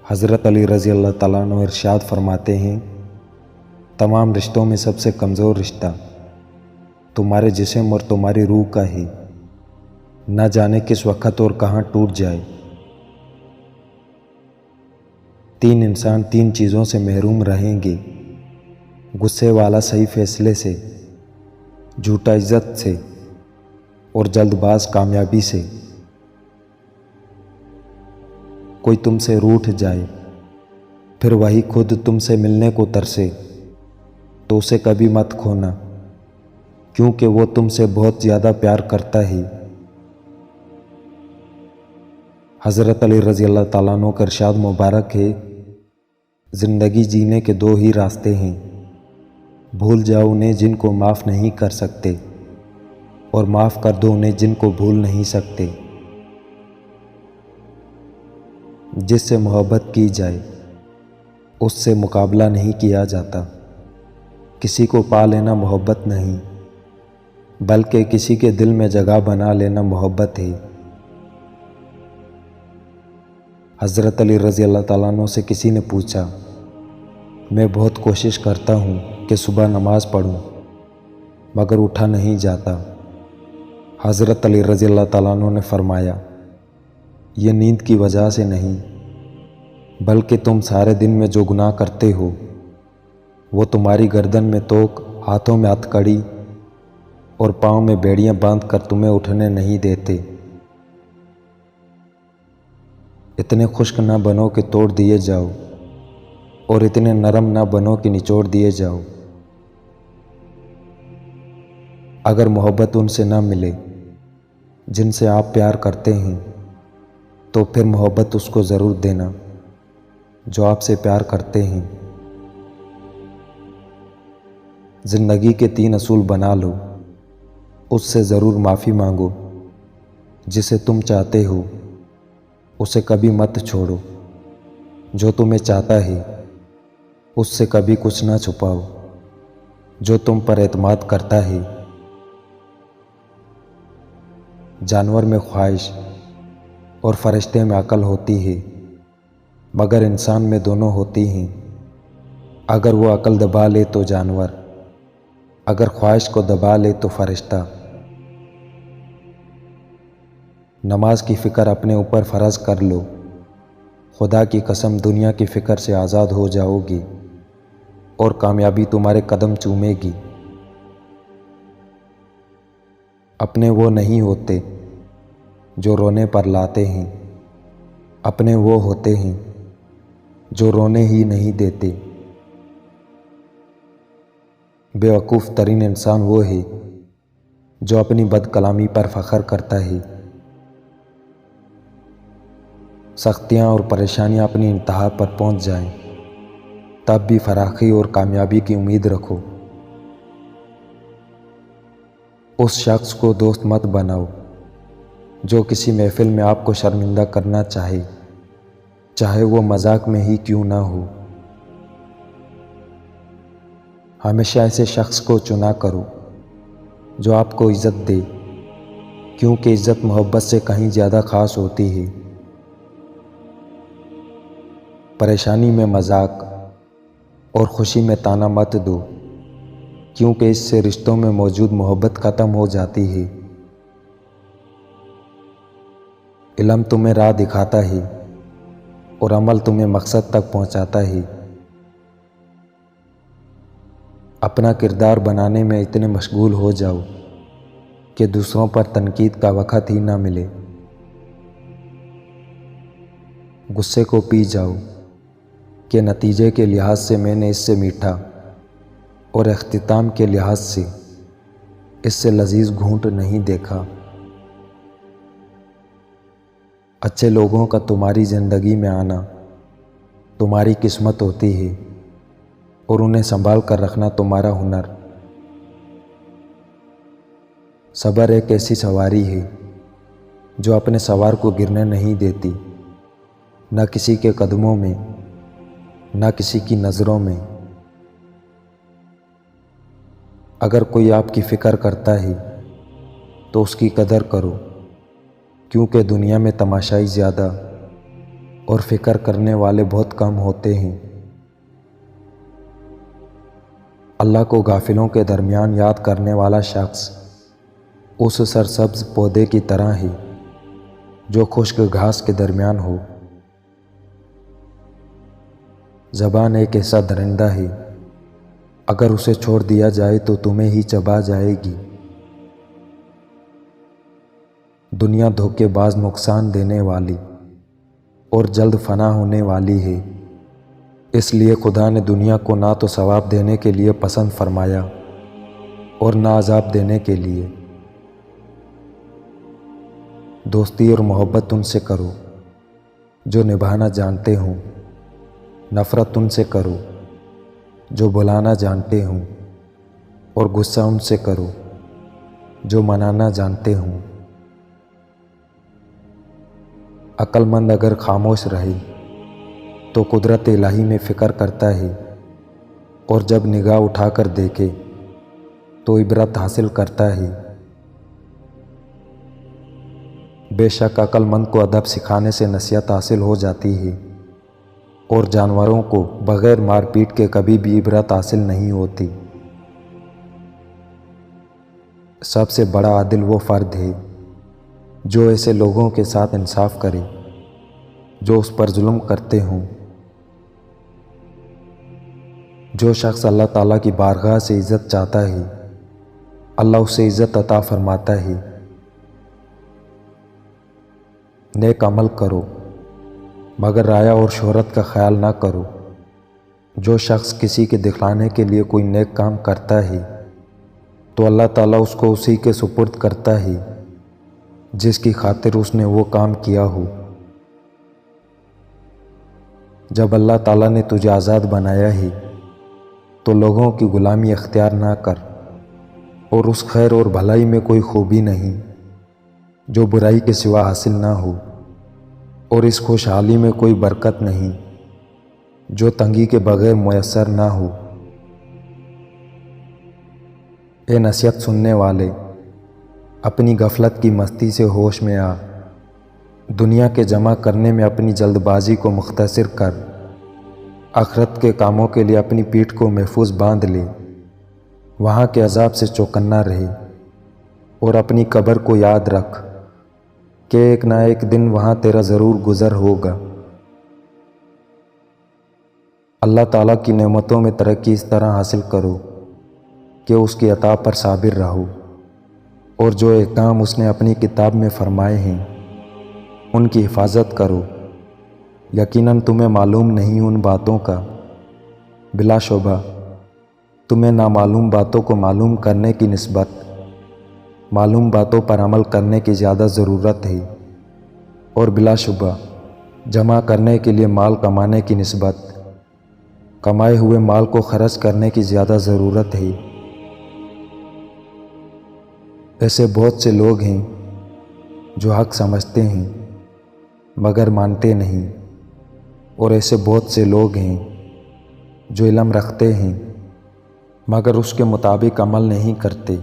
حضرت علی رضی اللہ تعالیٰ عنہ ارشاد فرماتے ہیں، تمام رشتوں میں سب سے کمزور رشتہ تمہارے جسم اور تمہاری روح کا ہے، نہ جانے کس وقت اور کہاں ٹوٹ جائے۔ 3 انسان 3 چیزوں سے محروم رہیں گے: غصے والا صحیح فیصلے سے، جھوٹا عزت سے، اور جلد باز کامیابی سے۔ کوئی تم سے روٹھ جائے، پھر وہی خود تم سے ملنے کو ترسے، تو اسے کبھی مت کھونا، کیونکہ وہ تم سے بہت زیادہ پیار کرتا ہے۔ حضرت علی رضی اللہ تعالیٰ عنہ کا ارشاد مبارک ہے، زندگی جینے کے 2 ہی راستے ہیں، بھول جاؤ انہیں جن کو معاف نہیں کر سکتے، اور معاف کر دو انہیں جن کو بھول نہیں سکتے۔ جس سے محبت کی جائے اس سے مقابلہ نہیں کیا جاتا۔ کسی کو پا لینا محبت نہیں، بلکہ کسی کے دل میں جگہ بنا لینا محبت ہے۔ حضرت علی رضی اللہ تعالیٰ عنہ سے کسی نے پوچھا، میں بہت کوشش کرتا ہوں کہ صبح نماز پڑھوں مگر اٹھا نہیں جاتا۔ حضرت علی رضی اللہ تعالیٰ عنہ نے فرمایا، یہ نیند کی وجہ سے نہیں، بلکہ تم سارے دن میں جو گناہ کرتے ہو وہ تمہاری گردن میں توق، ہاتھوں میں ہتھکڑی اور پاؤں میں بیڑیاں باندھ کر تمہیں اٹھنے نہیں دیتے۔ اتنے خشک نہ بنو کہ توڑ دیے جاؤ، اور اتنے نرم نہ بنو کہ نچوڑ دیے جاؤ۔ اگر محبت ان سے نہ ملے جن سے آپ پیار کرتے ہیں تو پھر محبت اس کو ضرور دینا جو آپ سے پیار کرتے ہیں۔ زندگی کے 3 اصول بنا لو، اس سے ضرور معافی مانگو، جسے تم چاہتے ہو اسے کبھی مت چھوڑو، جو تمہیں چاہتا ہے اس سے کبھی کچھ نہ چھپاؤ، جو تم پر اعتماد کرتا ہے۔ جانور میں خواہش اور فرشتے میں عقل ہوتی ہے، مگر انسان میں دونوں ہوتی ہیں۔ اگر وہ عقل دبا لے تو جانور، اگر خواہش کو دبا لے تو فرشتہ۔ نماز کی فکر اپنے اوپر فرض کر لو، خدا کی قسم دنیا کی فکر سے آزاد ہو جاؤ گی اور کامیابی تمہارے قدم چومے گی۔ اپنے وہ نہیں ہوتے جو رونے پر لاتے ہیں، اپنے وہ ہوتے ہیں جو رونے ہی نہیں دیتے۔ بے وقوف ترین انسان وہ ہے جو اپنی بد کلامی پر فخر کرتا ہے۔ سختیاں اور پریشانیاں اپنی انتہا پر پہنچ جائیں تب بھی فراخی اور کامیابی کی امید رکھو۔ اس شخص کو دوست مت بناؤ جو کسی محفل میں آپ کو شرمندہ کرنا چاہے وہ مذاق میں ہی کیوں نہ ہو۔ ہمیشہ ایسے شخص کو چنا کرو جو آپ کو عزت دے، کیونکہ عزت محبت سے کہیں زیادہ خاص ہوتی ہے۔ پریشانی میں مذاق اور خوشی میں طعنہ مت دو، کیونکہ اس سے رشتوں میں موجود محبت ختم ہو جاتی ہے۔ علم تمہیں راہ دکھاتا ہے اور عمل تمہیں مقصد تک پہنچاتا ہے۔ اپنا کردار بنانے میں اتنے مشغول ہو جاؤ کہ دوسروں پر تنقید کا وقت ہی نہ ملے۔ غصے کو پی جاؤ کہ نتیجے کے لحاظ سے میں نے اس سے میٹھا اور اختتام کے لحاظ سے اس سے لذیذ گھونٹ نہیں دیکھا۔ اچھے لوگوں کا تمہاری زندگی میں آنا تمہاری قسمت ہوتی ہے، اور انہیں سنبھال کر رکھنا تمہارا ہنر۔ صبر ایک ایسی سواری ہے جو اپنے سوار کو گرنے نہیں دیتی، نہ کسی کے قدموں میں، نہ کسی کی نظروں میں۔ اگر کوئی آپ کی فکر کرتا ہے تو اس کی قدر کرو، کیونکہ دنیا میں تماشائی زیادہ اور فکر کرنے والے بہت کم ہوتے ہیں۔ اللہ کو غافلوں کے درمیان یاد کرنے والا شخص اس سرسبز پودے کی طرح ہے جو خشک گھاس کے درمیان ہو۔ زبان ایک ایسا درندہ ہے، اگر اسے چھوڑ دیا جائے تو تمہیں ہی چبا جائے گی۔ دنیا دھوکے باز، نقصان دینے والی اور جلد فنا ہونے والی ہے، اس لیے خدا نے دنیا کو نہ تو ثواب دینے کے لیے پسند فرمایا اور نہ عذاب دینے کے لیے۔ دوستی اور محبت ان سے کرو جو نبھانا جانتے ہوں، نفرت ان سے کرو جو بھلانا جانتے ہوں، اور غصہ ان سے کرو جو منانا جانتے ہوں۔ عقل مند اگر خاموش رہے تو قدرت الہی میں فکر کرتا ہے، اور جب نگاہ اٹھا کر دیکھے تو عبرت حاصل کرتا ہے۔ بے شک عقل مند کو ادب سکھانے سے نصیحت حاصل ہو جاتی ہے، اور جانوروں کو بغیر مار پیٹ کے کبھی بھی عبرت حاصل نہیں ہوتی۔ سب سے بڑا عادل وہ فرد ہے جو ایسے لوگوں کے ساتھ انصاف کرے جو اس پر ظلم کرتے ہوں۔ جو شخص اللہ تعالیٰ کی بارگاہ سے عزت چاہتا ہے، اللہ اسے عزت عطا فرماتا ہے۔ نیک عمل کرو مگر ریا اور شہرت کا خیال نہ کرو۔ جو شخص کسی کے دکھلانے کے لیے کوئی نیک کام کرتا ہے تو اللہ تعالیٰ اس کو اسی کے سپرد کرتا ہے جس کی خاطر اس نے وہ کام کیا ہو۔ جب اللہ تعالیٰ نے تجھے آزاد بنایا ہے تو لوگوں کی غلامی اختیار نہ کر، اور اس خیر اور بھلائی میں کوئی خوبی نہیں جو برائی کے سوا حاصل نہ ہو، اور اس خوشحالی میں کوئی برکت نہیں جو تنگی کے بغیر میسر نہ ہو۔ اے نصیحت سننے والے، اپنی غفلت کی مستی سے ہوش میں آ، دنیا کے جمع کرنے میں اپنی جلد بازی کو مختصر کر، آخرت کے کاموں کے لیے اپنی پیٹھ کو محفوظ باندھ لے، وہاں کے عذاب سے چوکنا رہے، اور اپنی قبر کو یاد رکھ کہ ایک نہ ایک دن وہاں تیرا ضرور گزر ہوگا۔ اللہ تعالیٰ کی نعمتوں میں ترقی اس طرح حاصل کرو کہ اس کی عطا پر صابر رہو، اور جو احکام اس نے اپنی کتاب میں فرمائے ہیں ان کی حفاظت کرو۔ یقیناً تمہیں معلوم نہیں ان باتوں کا، بلا شبہ تمہیں نامعلوم باتوں کو معلوم کرنے کی نسبت معلوم باتوں پر عمل کرنے کی زیادہ ضرورت ہے، اور بلا شبہ جمع کرنے کے لیے مال کمانے کی نسبت کمائے ہوئے مال کو خرچ کرنے کی زیادہ ضرورت ہے۔ ایسے بہت سے لوگ ہیں جو حق سمجھتے ہیں مگر مانتے نہیں، اور ایسے بہت سے لوگ ہیں جو علم رکھتے ہیں مگر اس کے مطابق عمل نہیں کرتے۔